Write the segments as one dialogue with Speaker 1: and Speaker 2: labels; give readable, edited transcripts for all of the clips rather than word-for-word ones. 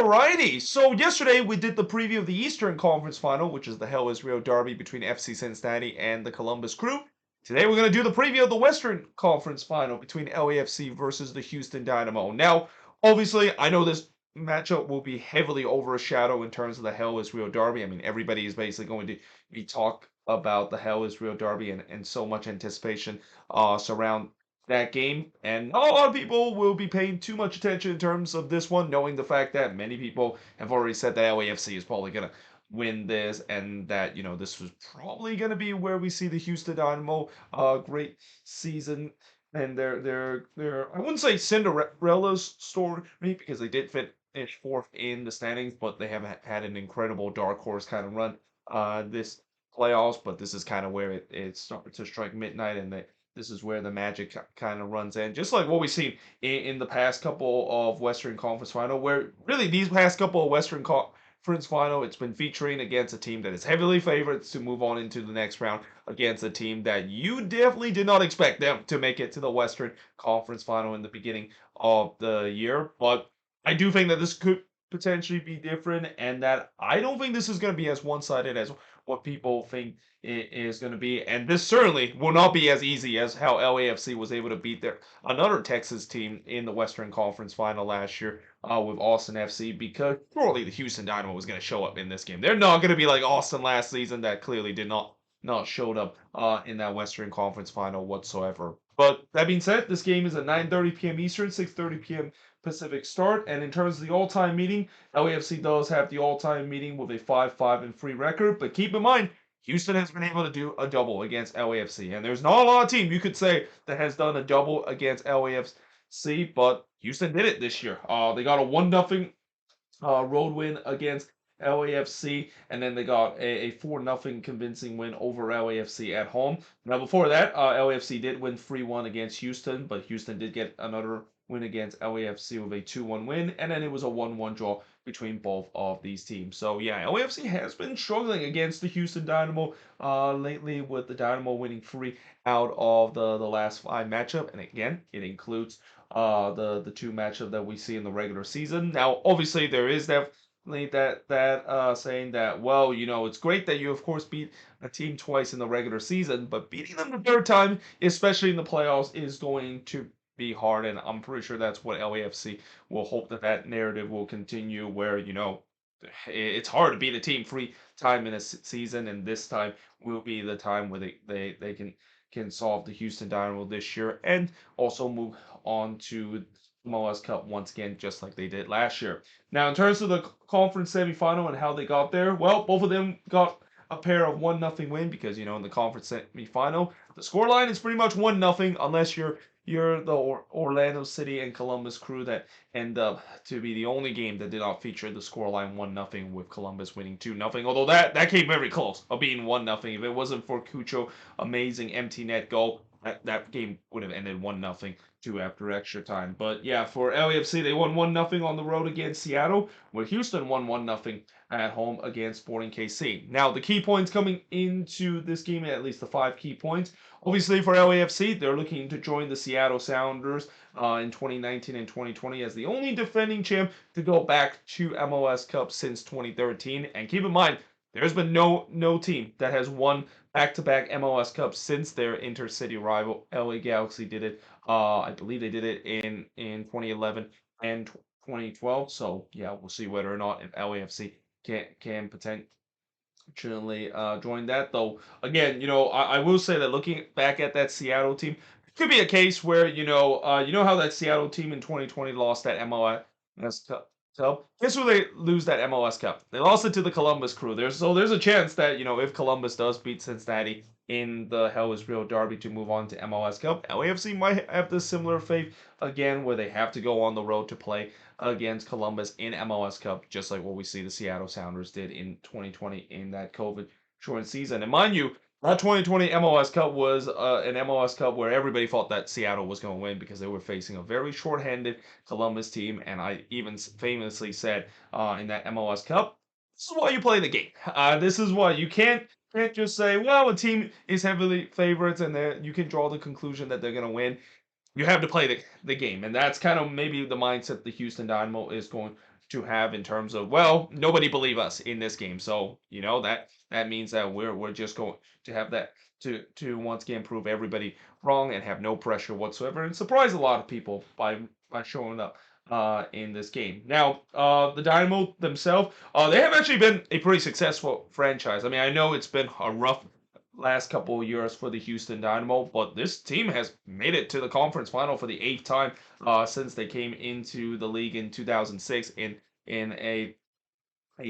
Speaker 1: Alrighty, so yesterday we did the preview of the Eastern Conference Final, which is the Hell is Real derby between FC Cincinnati and the Columbus Crew. Today we're going to do the preview of the Western Conference Final between LAFC versus the Houston Dynamo. Now, obviously, I know this matchup will be heavily overshadowed in terms of the Hell is Real derby. I mean, everybody is basically going to be talk about the Hell is Real derby and so much anticipation surround that game. And not a lot of people will be paying too much attention in terms of this one, knowing the fact that many people have already said that LAFC is probably going to win this and that, this was probably going to be where we see the Houston Dynamo great season. And they're I wouldn't say Cinderella's story because they did finish fourth in the standings, but they haven't had an incredible dark horse kind of run this playoffs. But this is kind of where it started to strike midnight, and this is where the magic kind of runs in, just like what we've seen in the past couple of Western Conference Final, where really these past couple of Western Conference Final, it's been featuring against a team that is heavily favored to move on into the next round against a team that you definitely did not expect them to make it to the Western Conference Final in the beginning of the year. But I do think that this could potentially be different, and that I don't think this is going to be as one-sided as what people think it is going to be. And this certainly will not be as easy as how LAFC was able to beat another Texas team in the Western Conference Final last year with Austin FC, because surely the Houston Dynamo was going to show up in this game. They're not going to be like Austin last season that clearly did not showed up in that Western Conference Final whatsoever. But that being said, this game is at 9:30 p.m. Eastern, 6:30 p.m. Pacific start. And in terms of the all-time meeting, LAFC does have the all-time meeting with a 5-5-3 record. But keep in mind, Houston has been able to do a double against LAFC. And there's not a lot of team you could say that has done a double against LAFC, but Houston did it this year. They got a 1-0 road win against LAFC, and then they got a 4-0 convincing win over LAFC at home. Now, before that, LAFC did win 3-1 against Houston, but Houston did get another win against LAFC with a 2-1 win, and then it was a 1-1 draw between both of these teams. So, yeah, LAFC has been struggling against the Houston Dynamo lately, with the Dynamo winning 3 out of the last 5 matchup, and again, it includes the 2 matchup that we see in the regular season. Now, obviously, there is definitely that saying that, well, it's great that you of course beat a team twice in the regular season, but beating them the third time, especially in the playoffs, is going to be hard. And I'm pretty sure that's what LAFC will hope that narrative will continue, where it's hard to beat a team 3 times in a season, and this time will be the time where they can solve the Houston Dynamo this year and also move on to MLS Cup once again, just like they did last year. Now, in terms of the conference semifinal and how they got there, well, both of them got a pair of 1-0 win, because in the conference semifinal, the scoreline is pretty much 1-0, unless you're the Orlando City and Columbus Crew, that end up to be the only game that did not feature the scoreline 1-0, with Columbus winning 2-0. Although that came very close of being 1-0. If it wasn't for Cucho amazing empty net goal, that game would have ended 1-0 too after extra time. But yeah, for LAFC, they won 1-0 on the road against Seattle, where Houston won 1-0 at home against Sporting KC. Now, the key points coming into this game, at least the 5 key points. Obviously, for LAFC, they're looking to join the Seattle Sounders in 2019 and 2020 as the only defending champ to go back to MLS Cup since 2013. And keep in mind, there's been no team that has won back-to-back MLS Cups since their intercity rival LA Galaxy did it. I believe they did it in 2011 and 2012. So yeah, we'll see whether or not if LAFC can potentially join that. Though again, I will say that looking back at that Seattle team, it could be a case where how that Seattle team in 2020 lost that MLS Cup. So guess who they lose that MLS Cup? They lost it to the Columbus Crew. There's a chance that if Columbus does beat Cincinnati in the Hell is Real derby to move on to MLS Cup, LAFC might have this similar fate again, where they have to go on the road to play against Columbus in MLS Cup, just like what we see the Seattle Sounders did in 2020 in that COVID shortened season. And mind you, that 2020 MLS Cup was an MLS Cup where everybody thought that Seattle was going to win, because they were facing a very short-handed Columbus team. And I even famously said in that MLS Cup, this is why you play the game. This is why you can't just say, well, a team is heavily favorites and you can draw the conclusion that they're going to win. You have to play the game, and that's kind of maybe the mindset the Houston Dynamo is going to have in terms of, well, nobody believe us in this game, so that means that we're just going to have that to once again prove everybody wrong and have no pressure whatsoever and surprise a lot of people by showing up in this game. Now, the Dynamo themselves, they have actually been a pretty successful franchise. I mean, I know it's been a rough last couple of years for the Houston Dynamo, but this team has made it to the conference final for the eighth time since they came into the league in 2006 in a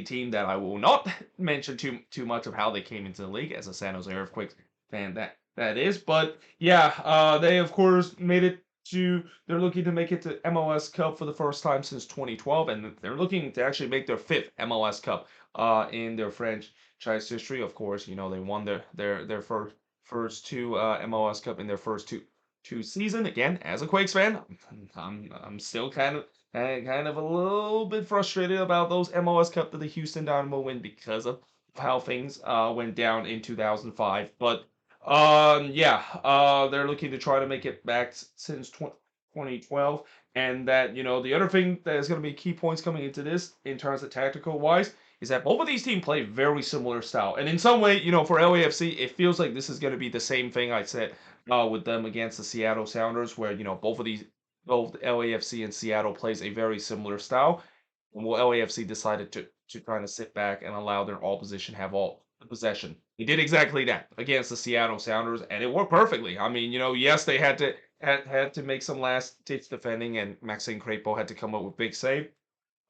Speaker 1: team that I will not mention too much of how they came into the league as a San Jose Earthquakes fan that is. But yeah, they of course made it to. They're looking to make it to MLS Cup for the first time since 2012, and they're looking to actually make their fifth MLS Cup in their franchise history. Of course, they won their first two MLS Cup in their first two season. Again, as a Quakes fan, I'm still kind of a little bit frustrated about those MLS Cup that the Houston Dynamo win because of how things went down in 2005. But yeah, they're looking to try to make it back since 2012. And that, the other thing that is going to be key points coming into this in terms of tactical wise is that both of these teams play very similar style. And in some way, for LAFC, it feels like this is going to be the same thing I said with them against the Seattle Sounders, where, both LAFC and Seattle plays a very similar style. Well, LAFC decided to kind of sit back and allow their opposition have all the possession. He did exactly that against the Seattle Sounders, and it worked perfectly. I mean, yes, they had to make some last ditch defending, and Maxime Crepeau had to come up with big save,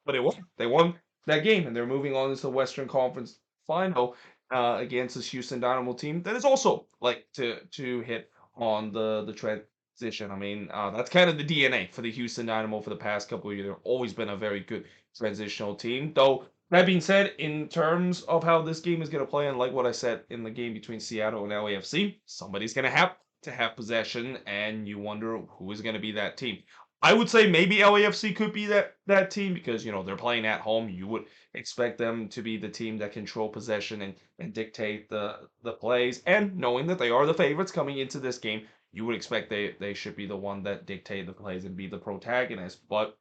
Speaker 1: but it won. They won that game, and they're moving on into the Western Conference Final against this Houston Dynamo team that is also like to hit on the transition. I mean, that's kind of the DNA for the Houston Dynamo for the past couple of years. They've always been a very good transitional team. Though that being said, in terms of how this game is going to play, and like what I said in the game between Seattle and LAFC, somebody's going to have possession, and you wonder who is going to be that team. I would say maybe LAFC could be that team because they're playing at home. You would expect them to be the team that control possession and dictate the plays. And knowing that they are the favorites coming into this game, you would expect they should be the one that dictate the plays and be the protagonist. But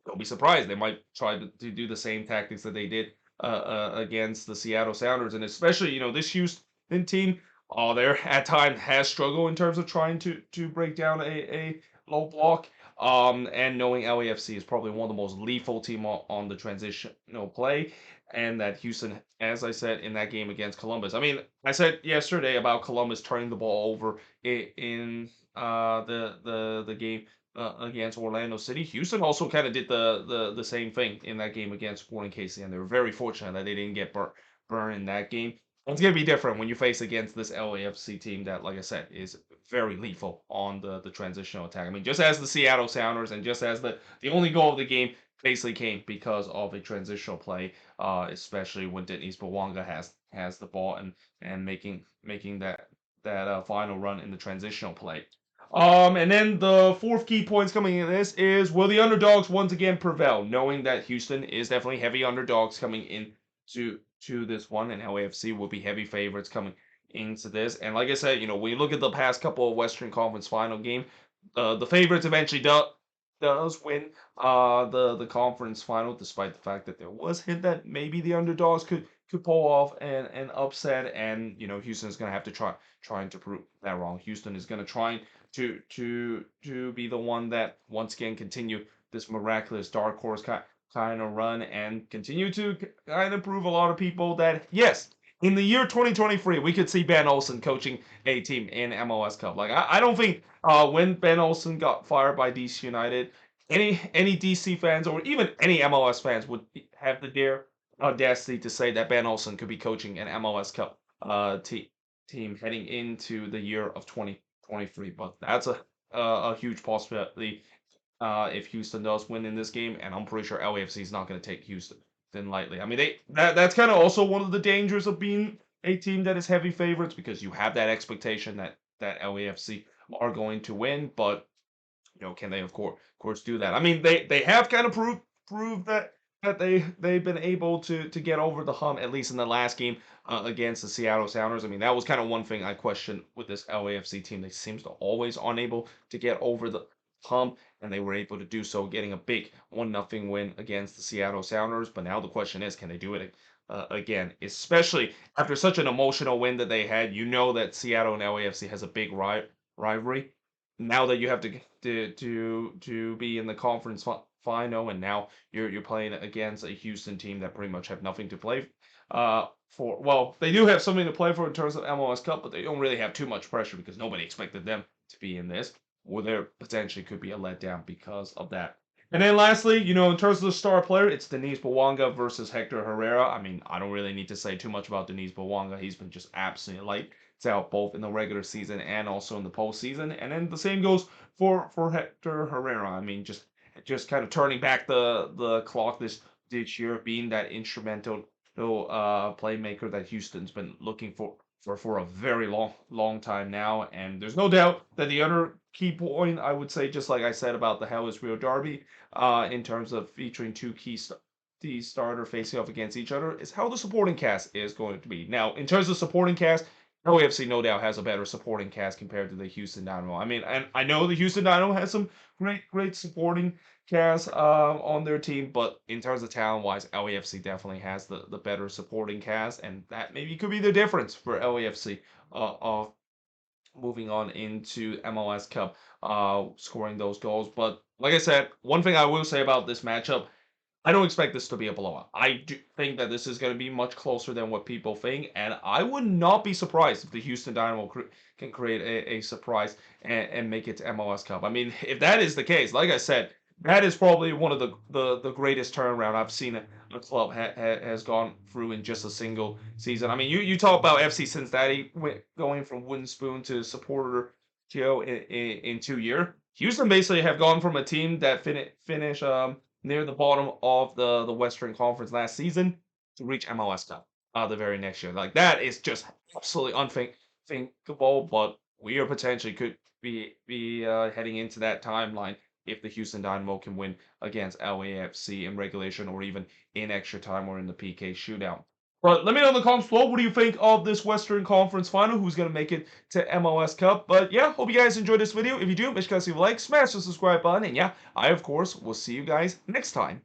Speaker 1: don't be surprised. They might try to do the same tactics that they did against the Seattle Sounders, and especially this Houston team. There at times has struggled in terms of trying to break down a low block. And knowing LAFC is probably one of the most lethal team on the transitional play, and that Houston, as I said in that game against Columbus. I mean, I said yesterday about Columbus turning the ball over in the game against Orlando City. Houston also kind of did the same thing in that game against Sporting KC, and they were very fortunate that they didn't get burned in that game. It's going to be different when you face against this LAFC team that, like I said, is very lethal on the transitional attack. I mean, just as the Seattle Sounders and just as the only goal of the game basically came because of a transitional play, especially when Dennis Bawanga has the ball and making that final run in the transitional play. And then the fourth key points coming in this is, will the underdogs once again prevail? Knowing that Houston is definitely heavy underdogs coming in to this one, and LAFC will be heavy favorites coming into this. And like I said, when you look at the past couple of Western Conference final game, the favorites eventually does win the conference final, despite the fact that there was hint that maybe the underdogs could pull off an upset, and Houston is going to have to trying to prove that wrong. Houston is going to try to be the one that once again continue this miraculous dark horse kind of run and continue to kind of prove a lot of people that yes, in the year 2023 we could see Ben Olsen coaching a team in MLS Cup. Like I don't think when Ben Olsen got fired by DC United, any DC fans or even any MLS fans would have the audacity to say that Ben Olsen could be coaching an MLS Cup team heading into the year of 2023. But that's a huge possibility if Houston does win in this game, and I'm pretty sure LAFC is not going to take Houston lightly. I mean, that's kind of also one of the dangers of being a team that is heavy favorites because you have that expectation that LAFC are going to win, but can they of course do that? I mean, they have kind of proved that they've been able to get over the hump at least in the last game against the Seattle Sounders. I mean, that was kind of one thing I questioned with this LAFC team. They seems to always unable to get over the hump, and they were able to do so, getting a big 1-0 win against the Seattle Sounders. But now the question is, can they do it again? Especially after such an emotional win that they had. You know that Seattle and LAFC has a big rivalry. Now that you have to be in the conference final, and now you're playing against a Houston team that pretty much have nothing to play for. Well, they do have something to play for in terms of MLS Cup, but they don't really have too much pressure because nobody expected them to be in this. Or there potentially could be a letdown because of that. And then lastly, in terms of the star player, it's Denise Bawanga versus Hector Herrera. I mean, I don't really need to say too much about Denise Bawanga. He's been just absolutely lights out both in the regular season and also in the postseason. And then the same goes for Hector Herrera. I mean, just kind of turning back the clock this year, being that instrumental playmaker that Houston's been looking for a very long time now. And there's no doubt that the other key point, I would say, just like I said about the Hell is Real Derby, in terms of featuring two the starter facing off against each other, is how the supporting cast is going to be. Now, in terms of supporting cast, LAFC no doubt has a better supporting cast compared to the Houston Dynamo. I mean, and I know the Houston Dynamo has some great supporting cast on their team, but in terms of talent wise, LAFC definitely has the better supporting cast, and that maybe could be the difference for LAFC of moving on into MLS Cup, scoring those goals. But like I said, one thing I will say about this matchup, I don't expect this to be a blowout. I do think that this is going to be much closer than what people think, and I would not be surprised if the Houston Dynamo can create a surprise and make it to MLS Cup. I mean, if that is the case, like I said, that is probably one of the greatest turnaround I've seen a club has gone through in just a single season. I mean, you talk about FC Cincinnati going from wooden spoon to supporter in 2 years. Houston basically have gone from a team that finish near the bottom of the Western Conference last season to reach MLS Cup the very next year. Like that is just absolutely unthinkable, but we are potentially could be heading into that timeline if the Houston Dynamo can win against LAFC in regulation or even in extra time or in the PK shootout. But let me know in the comments below, what do you think of this Western Conference final? Who's going to make it to MLS Cup? But yeah, hope you guys enjoyed this video. If you do, make sure to leave a like, smash the subscribe button, and yeah, I, of course, will see you guys next time.